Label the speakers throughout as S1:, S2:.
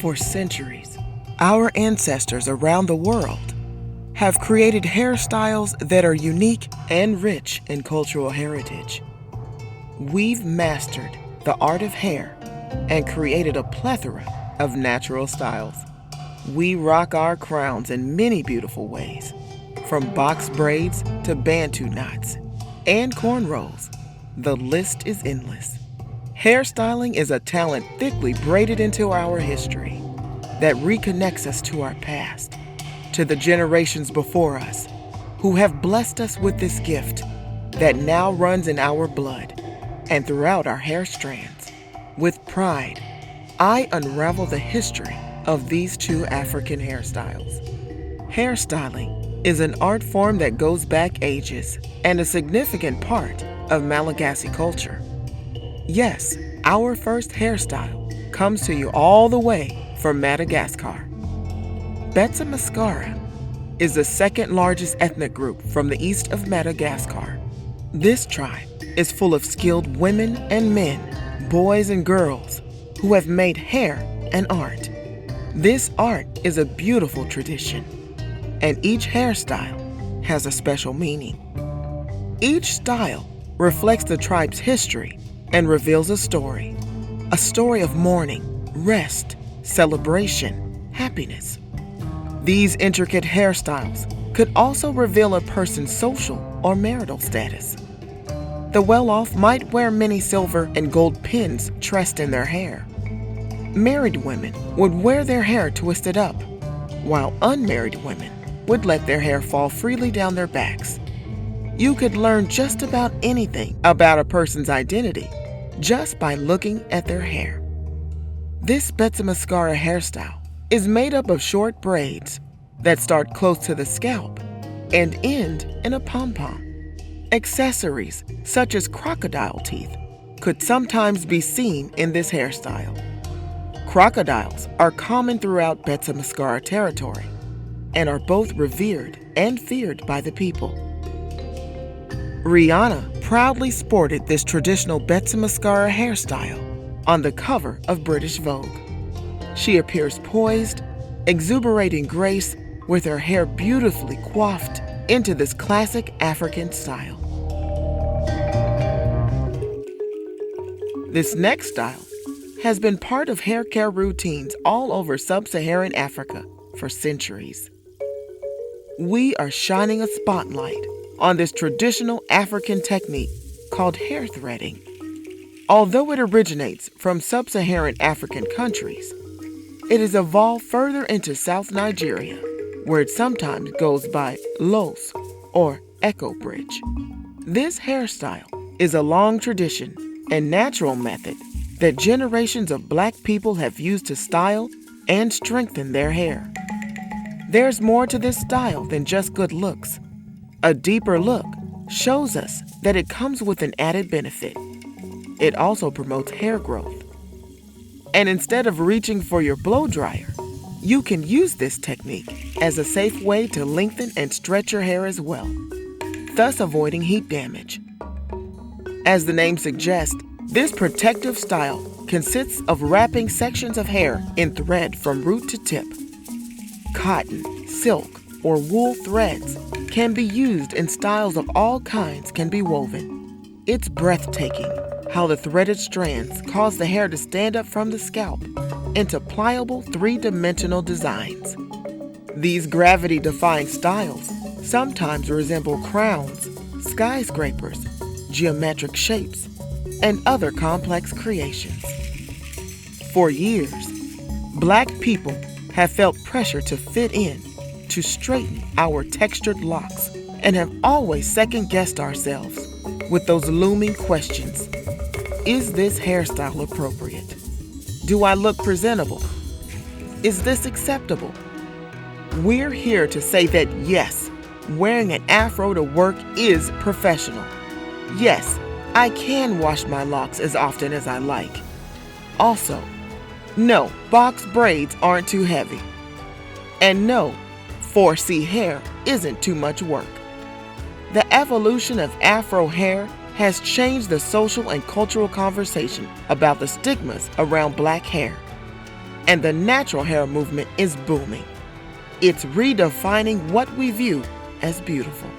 S1: For centuries, our ancestors around the world have created hairstyles that are unique and rich in cultural heritage. We've mastered the art of hair and created a plethora of natural styles. We rock our crowns in many beautiful ways, from box braids to bantu knots and cornrows. The list is endless. Hairstyling is a talent thickly braided into our history that reconnects us to our past, to the generations before us who have blessed us with this gift that now runs in our blood and throughout our hair strands. With pride, I unravel the history of these two African hairstyles. Hairstyling is an art form that goes back ages and a significant part of Malagasy culture. Yes, our first hairstyle comes to you all the way from Madagascar. Betsimisaraka is the second largest ethnic group from the east of Madagascar. This tribe is full of skilled women and men, boys and girls, who have made hair an art. This art is a beautiful tradition, and each hairstyle has a special meaning. Each style reflects the tribe's history and reveals a story of mourning, rest, celebration, happiness. These intricate hairstyles could also reveal a person's social or marital status. The well-off might wear many silver and gold pins tressed in their hair. Married women would wear their hair twisted up, while unmarried women would let their hair fall freely down their backs. You could learn just about anything about a person's identity just by looking at their hair. This Betsimisaraka hairstyle is made up of short braids that start close to the scalp and end in a pom-pom. Accessories such as crocodile teeth could sometimes be seen in this hairstyle. Crocodiles are common throughout Betsimisaraka territory and are both revered and feared by the people. Rihanna proudly sported this traditional Betsimisaraka hairstyle on the cover of British Vogue. She appears poised, exuberating grace with her hair beautifully coiffed into this classic African style. This next style has been part of hair care routines all over sub-Saharan Africa for centuries. We are shining a spotlight on this traditional African technique called hair threading. Although it originates from sub-Saharan African countries, it has evolved further into South Nigeria, where it sometimes goes by los or echo bridge. This hairstyle is a long tradition and natural method that generations of Black people have used to style and strengthen their hair. There's more to this style than just good looks. A deeper look shows us that it comes with an added benefit. It also promotes hair growth. And instead of reaching for your blow dryer, you can use this technique as a safe way to lengthen and stretch your hair as well, thus avoiding heat damage. As the name suggests, this protective style consists of wrapping sections of hair in thread from root to tip. Cotton, silk, or wool threads can be used in styles of all kinds can be woven. It's breathtaking how the threaded strands cause the hair to stand up from the scalp into pliable three-dimensional designs. These gravity-defying styles sometimes resemble crowns, skyscrapers, geometric shapes, and other complex creations. For years, Black people have felt pressure to fit in, to straighten our textured locks, and have always second-guessed ourselves with those looming questions. Is this hairstyle appropriate? Do I look presentable? Is this acceptable? We're here to say that yes, wearing an afro to work is professional. Yes, I can wash my locks as often as I like. Also, no, box braids aren't too heavy. And no, 4C hair isn't too much work. The evolution of Afro hair has changed the social and cultural conversation about the stigmas around Black hair. and the natural hair movement is booming. It's redefining what we view as beautiful.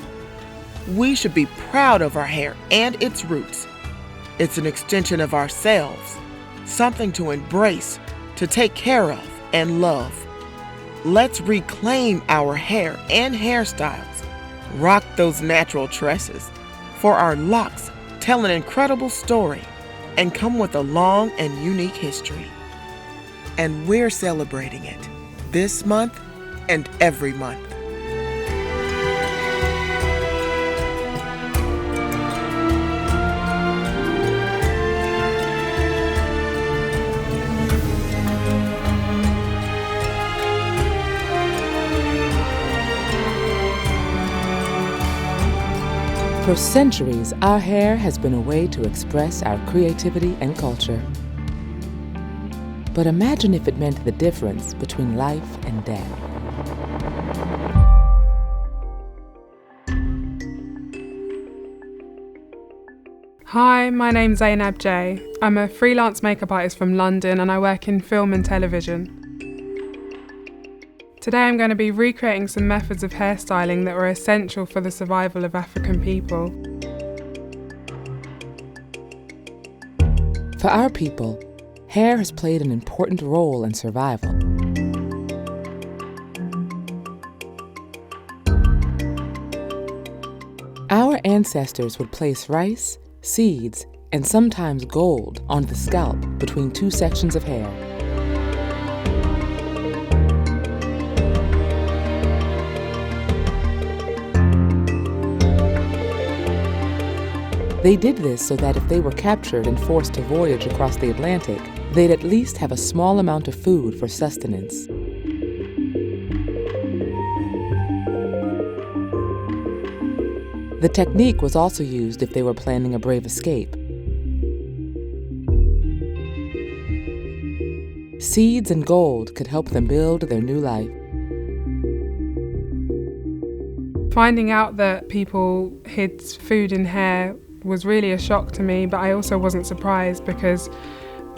S1: We should be proud of our hair and its roots. It's an extension of ourselves, something to embrace, to take care of, and love. Let's reclaim our hair and hairstyles. Rock those natural tresses, for our locks tell an incredible story and come with a long and unique history. And we're celebrating it this month and every month.
S2: For centuries, our hair has been a way to express our creativity and culture. But imagine if it meant the difference between life and death.
S3: Hi, my name's Zainab J. I'm a freelance makeup artist from London and I work in film and television. Today I'm going to be recreating some methods of hairstyling that were essential for the survival of African people.
S2: For our people, hair has played an important role in survival. Our ancestors would place rice, seeds, and sometimes gold on the scalp between two sections of hair. They did this so that if they were captured and forced to voyage across the Atlantic, they'd at least have a small amount of food for sustenance. The technique was also used if they were planning a brave escape. Seeds and gold could help them build their new life.
S3: Finding out that people hid food in hair was really a shock to me, but I also wasn't surprised because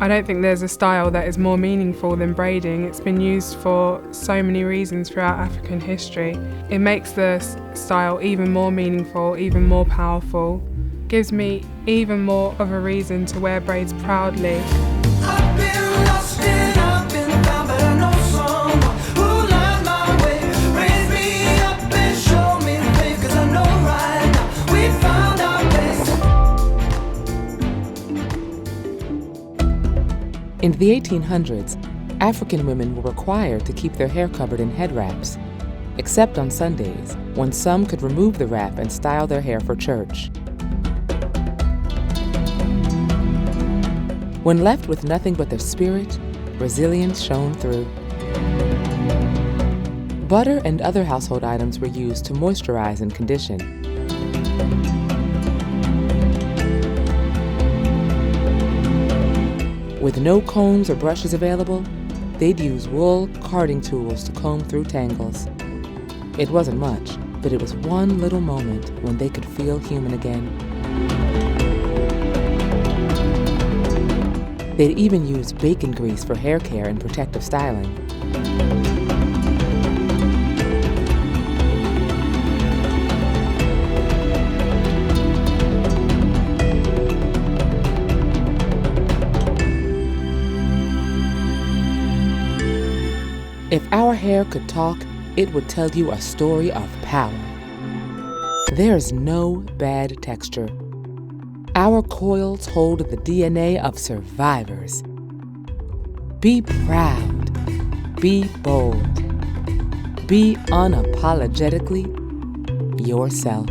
S3: I don't think there's a style that is more meaningful than braiding. It's been used for so many reasons throughout African history. It makes the style even more meaningful, even more powerful, gives me even more of a reason to wear braids proudly.
S4: I've been lost and I've been found, but I know someone who light my way, raise me up and show me the way, 'cause I know right now we found our place.
S2: In the 1800s, African women were required to keep their hair covered in head wraps, except on Sundays, when some could remove the wrap and style their hair for church. When left with nothing but their spirit, resilience shone through. Butter and other household items were used to moisturize and condition. With no combs or brushes available, they'd use wool carding tools to comb through tangles. It wasn't much, but it was one little moment when they could feel human again. They'd even use bacon grease for hair care and protective styling. If our hair could talk, it would tell you a story of power. There's no bad texture. Our coils hold the DNA of survivors. Be proud. Be bold. Be unapologetically yourself.